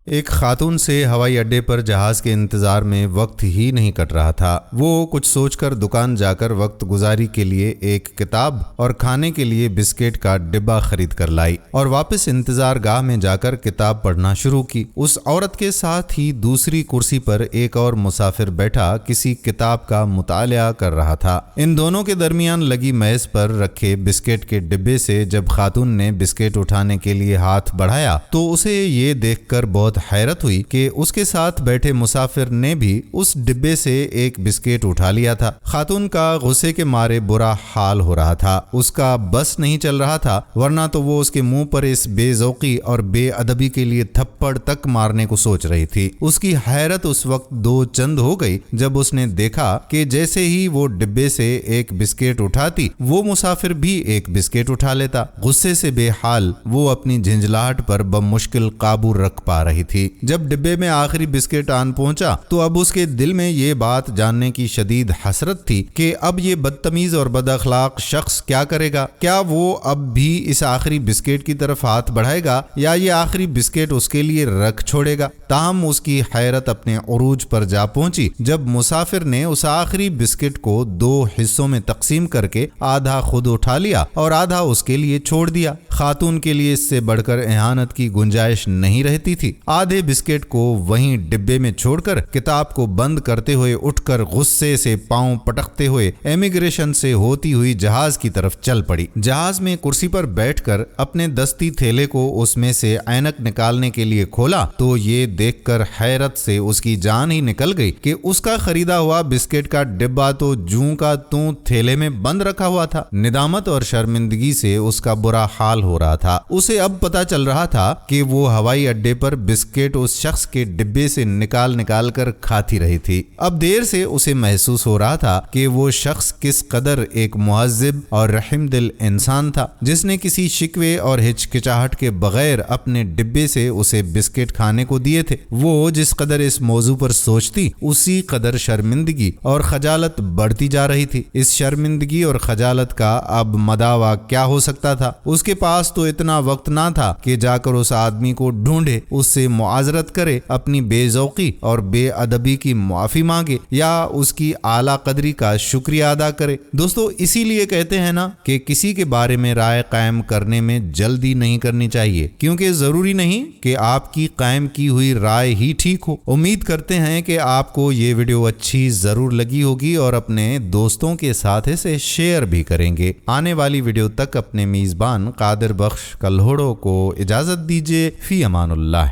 ایک خاتون سے ہوائی اڈے پر جہاز کے انتظار میں وقت ہی نہیں کٹ رہا تھا۔ وہ کچھ سوچ کر دکان جا کر وقت گزاری کے لیے ایک کتاب اور کھانے کے لیے بسکٹ کا ڈبہ خرید کر لائی اور واپس انتظار گاہ میں جا کر کتاب پڑھنا شروع کی۔ اس عورت کے ساتھ ہی دوسری کرسی پر ایک اور مسافر بیٹھا کسی کتاب کا مطالعہ کر رہا تھا۔ ان دونوں کے درمیان لگی میز پر رکھے بسکٹ کے ڈبے سے جب خاتون نے بسکٹ اٹھانے کے لیے ہاتھ بڑھایا تو اسے یہ دیکھ کر بہت حیرت ہوئی کہ اس کے ساتھ بیٹھے مسافر نے بھی اس ڈبے سے ایک بسکٹ اٹھا لیا تھا۔ خاتون کا غصے کے مارے برا حال ہو رہا تھا۔ اس کا بس نہیں چل رہا تھا، ورنہ تو وہ اس کے منہ پر اس بے ذوقی اور بے ادبی کے لیے تھپڑ تک مارنے کو سوچ رہی تھی۔ اس کی حیرت اس وقت دو چند ہو گئی جب اس نے دیکھا کہ جیسے ہی وہ ڈبے سے ایک بسکٹ اٹھاتی وہ مسافر بھی ایک بسکٹ اٹھا لیتا۔ غصے سے بے حال وہ اپنی جھنجھلاہٹ پر بمشکل قابو رکھ پا رہی تھی۔ جب ڈبے میں آخری بسکٹ آن پہنچا تو اب اس کے دل میں یہ بات جاننے کی شدید حسرت تھی کہ اب یہ بدتمیز اور بد اخلاق شخص کیا کرے گا۔ کیا وہ اب بھی اس آخری بسکٹ کی طرف ہاتھ بڑھائے گا یا یہ آخری بسکٹ اس کے لیے رکھ چھوڑے گا؟ تاہم اس کی حیرت اپنے عروج پر جا پہنچی جب مسافر نے اس آخری بسکٹ کو دو حصوں میں تقسیم کر کے آدھا خود اٹھا لیا اور آدھا اس کے لیے چھوڑ دیا۔ خاتون کے لیے اس سے بڑھ کر اہانت کی گنجائش نہیں رہتی تھی۔ آدھے بسکٹ کو وہیں ڈبے میں چھوڑ کر کتاب کو بند کرتے ہوئے اٹھ کر غصے سے پاؤں پٹکتے ہوئے امیگریشن سے ہوتی ہوئی جہاز کی طرف چل پڑی۔ جہاز میں کرسی پر بیٹھ کر اپنے دستی تھیلے کو اس میں سے اینک نکالنے کے لیے کھولا تو یہ دیکھ کر حیرت سے اس کی جان ہی نکل گئی کہ اس کا خریدا ہوا بسکٹ کا ڈبہ تو جوں کا توں تھیلے میں بند رکھا ہوا تھا۔ ندامت اور شرمندگی سے اس کا برا حال ہو رہا تھا۔ اسے اب پتا چل رہا تھا کہ وہ ہوائی اڈے پر بسکٹ اس شخص کے ڈبے سے نکال کر کھاتی رہی تھی۔ اب دیر سے اسے محسوس ہو رہا تھا کہ وہ شخص کس قدر ایک مہذب اور رحم دل انسان تھا جس نے کسی شکوے اور ہچکچاہٹ کے بغیر اپنے ڈبے سے اسے بسکٹ کھانے کو دیے تھے۔ وہ جس قدر اس موضوع پر سوچتی اسی قدر شرمندگی اور خجالت بڑھتی جا رہی تھی۔ اس شرمندگی اور خجالت کا اب مداوا کیا ہو سکتا تھا؟ اس کے پاس تو اتنا وقت نہ تھا کہ جا کر اس آدمی کو ڈھونڈے، اس سے معذرت کرے، اپنی بے ذوقی اور بے ادبی کی معافی مانگے یا اس کی اعلیٰ قدری کا شکریہ ادا کرے۔ دوستو، اسی لیے کہتے ہیں نا کہ کسی کے بارے میں رائے قائم کرنے میں جلدی نہیں کرنی چاہیے، کیونکہ ضروری نہیں کہ آپ کی قائم کی ہوئی رائے ہی ٹھیک ہو۔ امید کرتے ہیں کہ آپ کو یہ ویڈیو اچھی ضرور لگی ہوگی اور اپنے دوستوں کے ساتھ اسے شیئر بھی کریں گے۔ آنے والی ویڈیو تک اپنے میزبان قادر بخش کلہوڑو کو اجازت دیجیے۔ فی امان اللہ۔